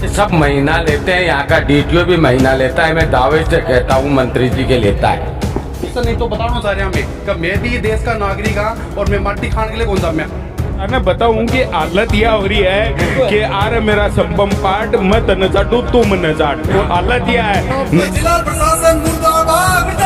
सब महीना लेते हैं, यहाँ का डीटीओ भी महीना लेता है। मैं दावे से कहता हूँ मंत्री जी के लेता है। सर नहीं तो बताना चाह रहे हैं कि मैं भी देश का नागरिक हाँ और मैं माटी खाने के लिए कौन सा मैं मैं बताऊं कि हालत यह हो रही है कि आर मेरा संबम पाठ मत न चाटू तुम न चाट। हालत यह है। जिला प्रशासन मुर्दाबाद।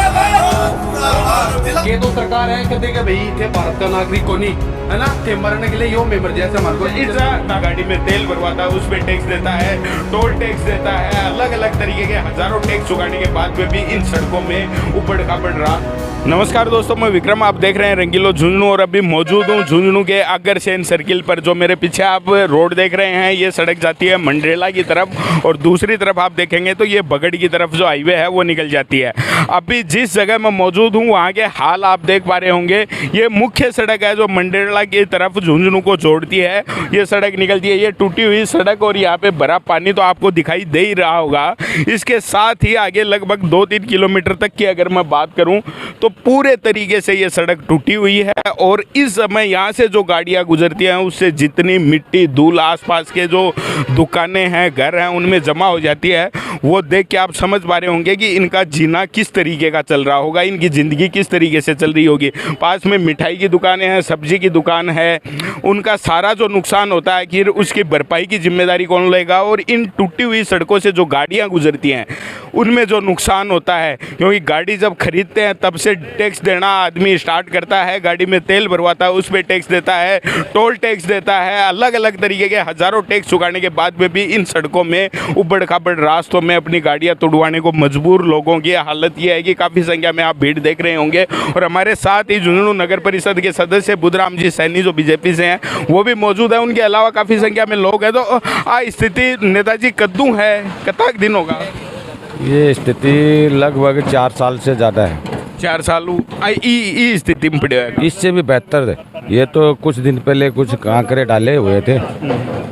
ये तो सरकार है कहते कि भाई थे भारत का नागरिक को नहीं है ना, थे मरने के लिए यो मेमर जैसे हमारे को इस गाड़ी में तेल भरवाता है, उस पे टैक्स देता है, टोल टैक्स देता है, अलग अलग तरीके के हजारों टैक्स चुकाने के बाद में भी इन सड़कों में उबड़ खाबड़ रहा। नमस्कार दोस्तों, मैं विक्रम, आप देख रहे हैं रंगीलो झुंझुनू और अभी मौजूद हूँ झुंझुनू के अग्रसेन सर्किल पर। जो मेरे पीछे आप रोड देख रहे हैं ये सड़क जाती है मंडरेला की तरफ और दूसरी तरफ आप देखेंगे तो ये बगड़ की तरफ जो हाईवे है वो निकल जाती है। अभी जिस जगह मैं मौजूद हूँ वहाँ के हाल आप देख पा रहे होंगे। ये मुख्य सड़क है जो मंडरेला की तरफ झुंझुनू को जोड़ती है। ये सड़क निकलती है, ये टूटी हुई सड़क और यहाँ पे भरा पानी तो आपको दिखाई दे ही रहा होगा। इसके साथ ही आगे लगभग 2-3 किलोमीटर तक की अगर मैं बात करूँ तो पूरे तरीके से ये सड़क टूटी हुई है और इस समय यहाँ से जो गाड़ियाँ गुजरती हैं उससे जितनी मिट्टी धूल आसपास के जो दुकानें हैं घर हैं उनमें जमा हो जाती है। वो देख के आप समझ पा रहे होंगे कि इनका जीना किस तरीके का चल रहा होगा, इनकी ज़िंदगी किस तरीके से चल रही होगी। पास में मिठाई की दुकानें हैं, सब्जी की दुकान है, उनका सारा जो नुकसान होता है फिर उसकी भरपाई की जिम्मेदारी कौन लेगा। और इन टूटी हुई सड़कों से जो गाड़ियाँ गुजरती हैं उनमें जो नुकसान होता है, क्योंकि गाड़ी जब खरीदते हैं तब से टैक्स देना आदमी स्टार्ट करता है, गाड़ी में तेल भरवाता है उस पर टैक्स देता है, टोल टैक्स देता है, अलग अलग तरीके के हज़ारों टैक्स चुकाने के बाद में भी इन सड़कों में उबड़ खाबड़ रास्तों में अपनी गाड़ियां तुड़वाने को मजबूर लोगों की हालत ये है कि काफ़ी संख्या में आप भीड़ देख रहे होंगे। और हमारे साथ ही झुंझुनू नगर परिषद के सदस्य बुधराम जी सैनी जो बीजेपी से हैं वो भी मौजूद है। उनके अलावा काफ़ी संख्या में लोग हैं। तो स्थिति नेताजी कद्दू है कतक दिन होगा ये स्थिति लगभग 4 साल से ज़्यादा है। 4 साल स्थिति में पड़े हैं। इससे भी बेहतर है। ये तो कुछ दिन पहले कुछ कांकरे डाले हुए थे,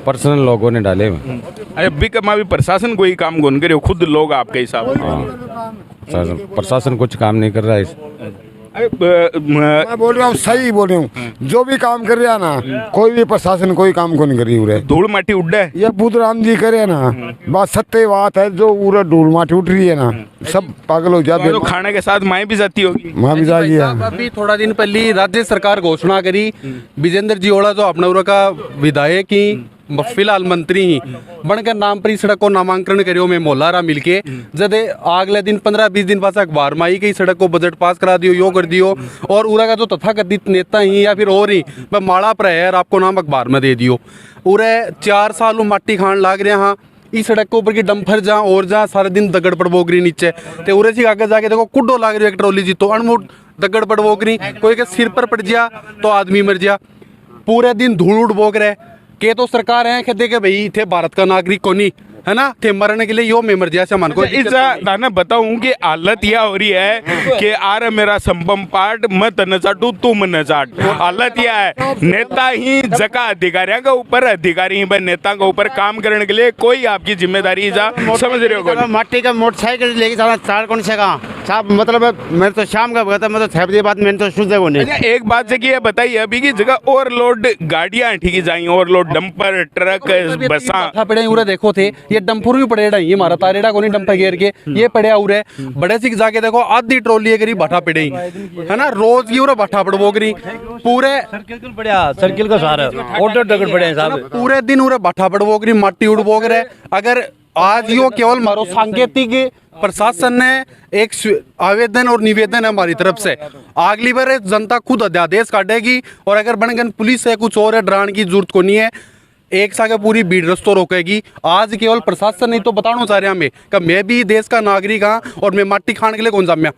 पर्सनल लोगों ने डाले हुए। अभी कमा भी प्रशासन कोई काम कौन करे, खुद लोग आपके हिसाब से। हाँ, प्रशासन कुछ काम नहीं कर रहा है। मैं बोल रहा हूँ, सही बोल रहा हूँ। जो भी काम कर रहा है ना, कोई भी प्रशासन कोई काम को नहीं करी उरे। धूल माटी उड़ है। ये बुधराम जी करे ना, बात सत्य बात है। जो पूरा धूल माटी उठ रही है ना, सब पागल हो जाते। तो खाने के साथ माएँ भी जाती होगी। माँ भी जाएगी। अभी थोड़ा दिन पहले राज्य सरकार घोषणा करी विजेंद्र जी ओड़ा जो अपना का विधायक ही फिलहाल मंत्री ही बनकर नाम पर सड़क को नामांकन करियो में मोलारा मिलके जब अगले दिन 15-20 दिन बाद अखबार में आई कि सड़क को बजट पास करा दियो, यो कर दियो। और उरा का जो तथाकथित नेता ही या फिर और ही मैं माड़ा पर है आपको नाम अखबार में दे दियो। उरे 4 साल माटी खान लाग रहे हाँ इस सड़क के ऊपर की डंफर जहाँ और जहाँ सारे दिन दगड़ पड़ बोगरी नीचे तो उरे से आगे जाके देखो कुड्डो लाग रही है एक ट्रॉली जी तो अनमुट दगड़ पड़ बोगरी कोई के सिर पर पड़ जा तो आदमी मर जा। पूरे दिन धूल उड़ बोग रहे के तो सरकार है कहते कि भाई थे भारत का नागरिक को नहीं है ना, थे मरने के लिए यो मेमर जैसे मन को। इस दाना बताऊं कि हालत यह हो रही है कि आर मेरा संबम पाठ मत न चाटू तुम न चाट। हालत यह है नेता ही जगह अधिकारियों के ऊपर, अधिकारी ही नेता के ऊपर काम करने के लिए कोई आपकी जिम्मेदारी जा समझ रहे हो। मट्टी का मोटरसाइकिल लेके जाना चार कौन से का साहब मतलब मैं तो शाम का बता मैं तो थैपदी बात मैंने तो शुद्ध को नहीं। एक बात से कि ये बताइए अभी की जगह ओवरलोड गाड़ियां ठीक जाई, ओवरलोड डंपर ट्रक बसा पड़े उरे देखो थे ये डंपर भी पड़ेड़ा ये मारा तारेड़ा को नहीं डंपर घेर के ये पड़े उरे बड़े सिख जाके देखो आधी ट्रॉली करी भाटा पड़े है ना, रोज की उरे भाटा पड़ बोगरी पूरे सर्किल का सारा ऑर्डर डगड़ पड़े साहब पूरे दिन उरे भाटा पड़ बोगरी माटी उड़ बोग रहे। अगर आज यो केवल मारो सांकेतिक प्रशासन ने एक आवेदन और निवेदन है हमारी तरफ से, अगली बार जनता खुद अध्यादेश काटेगी और अगर बनगन पुलिस है कुछ और है डराने की जरूरत को नहीं है, एक साथ पूरी भीड़ रस्तों रोकेगी। आज केवल प्रशासन नहीं तो बताना चाह रहे हैं हमें कि मैं भी देश का नागरिक हाँ और मैं माटी खाने के लिए कौन जाम्या।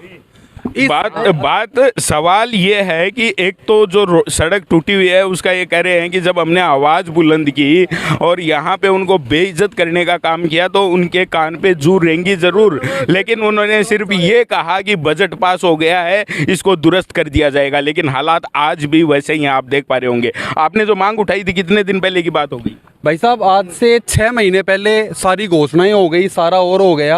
बात सवाल ये है कि एक तो जो सड़क टूटी हुई है उसका ये कह रहे हैं कि जब हमने आवाज़ बुलंद की और यहाँ पे उनको बेइज्जत करने का काम किया तो उनके कान पे जू रहेंगी ज़रूर, लेकिन उन्होंने सिर्फ ये कहा कि बजट पास हो गया है इसको दुरुस्त कर दिया जाएगा। लेकिन हालात आज भी वैसे ही आप देख पा रहे होंगे। आपने जो मांग उठाई थी कितने दिन पहले की बात होगी? भाई साहब, आज से 6 महीने पहले सारी घोषणाएं हो गई, सारा और हो गया।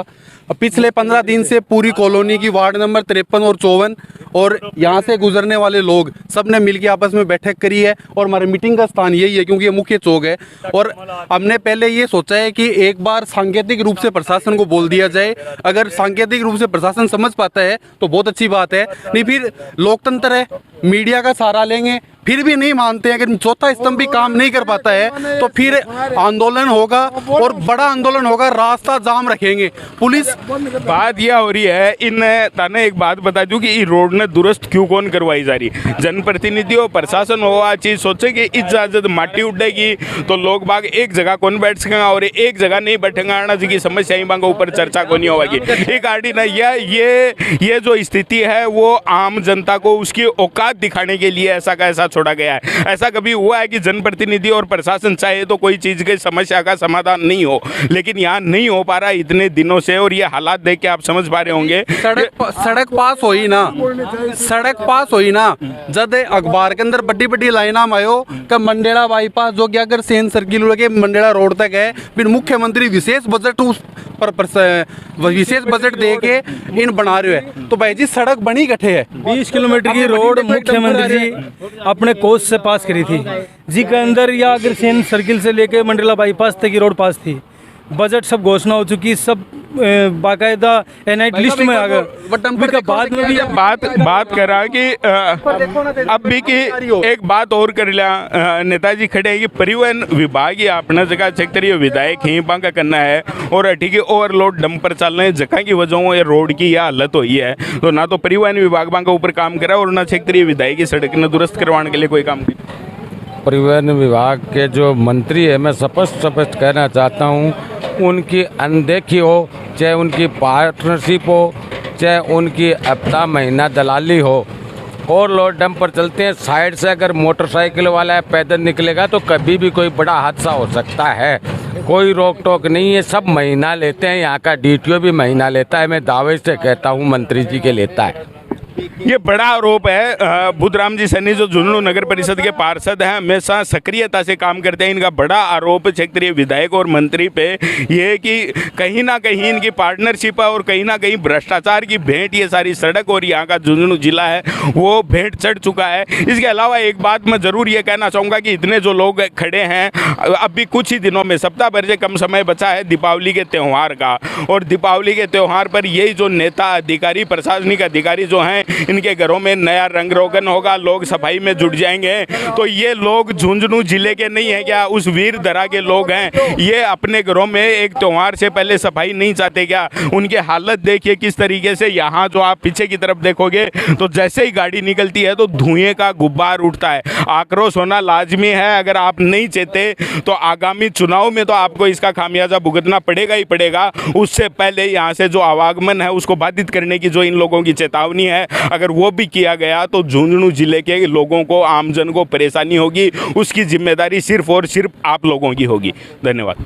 अब पिछले 15 दिन से पूरी कॉलोनी की वार्ड नंबर 53 और 54 और यहाँ से गुजरने वाले लोग सब ने मिलकर आपस में बैठक करी है और हमारे मीटिंग का स्थान यही है क्योंकि ये मुख्य चौक है। और हमने पहले ये सोचा है कि एक बार सांकेतिक रूप से प्रशासन को बोल दिया जाए, अगर सांकेतिक रूप से प्रशासन समझ पाता है तो बहुत अच्छी बात है, नहीं फिर लोकतंत्र है, मीडिया का सहारा लेंगे, फिर भी नहीं मानते हैं, अगर चौथा स्तंभ भी काम नहीं कर पाता है तो फिर आंदोलन होगा और बड़ा आंदोलन होगा, रास्ता जाम रखेंगे पुलिस। बात यह हो रही है, इन ताने एक बात बता दूं कि ये रोड ने दुरुस्त क्यों कौन करवाई जा रही। जनप्रतिनिधि हो, प्रशासन हो, आ चीज सोचे कि इजाजत माटी उड़ेगी तो लोग बाग एक जगह कौन बैठ सकेगा और एक जगह नहीं बैठेगा ना जी की समस्या ही बांगा ऊपर चर्चा को नहीं होगी। एक आरटी ना ये जो स्थिति है वो आम जनता को उसकी औकात दिखाने के लिए ऐसा का ऐसा छोड़ा गया है। ऐसा कभी हुआ है कि जनप्रतिनिधि और प्रशासन चाहे तो कोई चीज की समस्या का समाधान नहीं हो, लेकिन यहाँ नहीं हो पा रहा इतने दिनों से। और ये हालात देख के आप समझ पा रहे होंगे। सड़क पास हुई ना, सड़क पास हुई ना, जब अखबार के अंदर बड़ी बड़ी लाइना में आयो कि मंडेला बाईपास जो कि अगर सेन सर्किल के मंडेला रोड तक है, फिर मुख्यमंत्री विशेष बजट उस पर विशेष बजट दे के इन बना रहे हैं। तो भाई जी सड़क बनी कट्ठे है, 20 किलोमीटर की रोड मुख्यमंत्री जी अपने कोष से पास करी थी जी के अंदर, या अग्रसेन सर्किल से लेके मंडला बाईपास तक की रोड पास थी। बजट सब घोषणा हो चुकी, सब बाकायदा एनआईट लिस्ट में आ गए। बाद में भी बात कर रहा कि अब भी कि एक बात और कर लिया, नेताजी खड़े हैं कि परिवहन विभाग या अपना जगह क्षेत्रीय विधायक ही बांका करना है और ठीक है ओवरलोड डंपर चल रहे हैं जगह की वजह ये रोड की यह हालत हुई है। तो ना तो परिवहन विभाग बांका ऊपर काम कर रहा है और ना क्षेत्रीय विधायक की सड़क ने दुरुस्त करवाने के लिए कोई काम नहीं। परिवहन विभाग के जो मंत्री है, मैं स्पष्ट कहना चाहता हूँ, उनकी अनदेखी हो, चाहे उनकी पार्टनरशिप हो, चाहे उनकी हफ्ता महीना दलाली हो। और लोड डंपर चलते हैं साइड से, अगर मोटरसाइकिल वाला है पैदल निकलेगा तो कभी भी कोई बड़ा हादसा हो सकता है, कोई रोक टोक नहीं है। सब महीना लेते हैं, यहाँ का डीटीओ भी महीना लेता है, मैं दावे से कहता हूँ मंत्री जी के लेता है। ये बड़ा आरोप है। बुद्धराम जी सैनी जो झुंझुनू नगर परिषद के पार्षद हैं, हमेशा सक्रियता से काम करते हैं। इनका बड़ा आरोप क्षेत्रीय विधायक और मंत्री पे ये कि कहीं ना कहीं इनकी पार्टनरशिप है और कहीं ना कहीं भ्रष्टाचार की भेंट ये सारी सड़क और यहाँ का झुंझुनू जिला है वो भेंट चढ़ चुका है। इसके अलावा एक बात मैं ज़रूर ये कहना चाहूँगा कि इतने जो लोग खड़े हैं, अभी कुछ ही दिनों में, सप्ताह भर से कम समय बचा है दीपावली के त्यौहार का, और दीपावली के त्यौहार पर यही जो नेता अधिकारी, प्रशासनिक अधिकारी जो हैं, इनके घरों में नया रंग रोगन होगा, लोग सफाई में जुट जाएंगे। तो ये लोग झुंझुनू जिले के नहीं है क्या? उस वीर धरा के लोग हैं। ये अपने घरों में एक त्यौहार से पहले सफाई नहीं चाहते क्या? उनकी हालत देखिए किस तरीके से। यहाँ जो आप पीछे की तरफ देखोगे तो जैसे ही गाड़ी निकलती है तो धुएं का गुब्बार उठता है। आक्रोश होना लाजमी है। अगर आप नहीं चाहते तो आगामी चुनाव में तो आपको इसका खामियाजा भुगतना पड़ेगा ही पड़ेगा। उससे पहले यहाँ से जो आवागमन है उसको बाधित करने की जो इन लोगों की चेतावनी है, अगर वो भी किया गया तो झुंझुनू जिले के लोगों को, आमजन को परेशानी होगी। उसकी जिम्मेदारी सिर्फ और सिर्फ आप लोगों की होगी। धन्यवाद।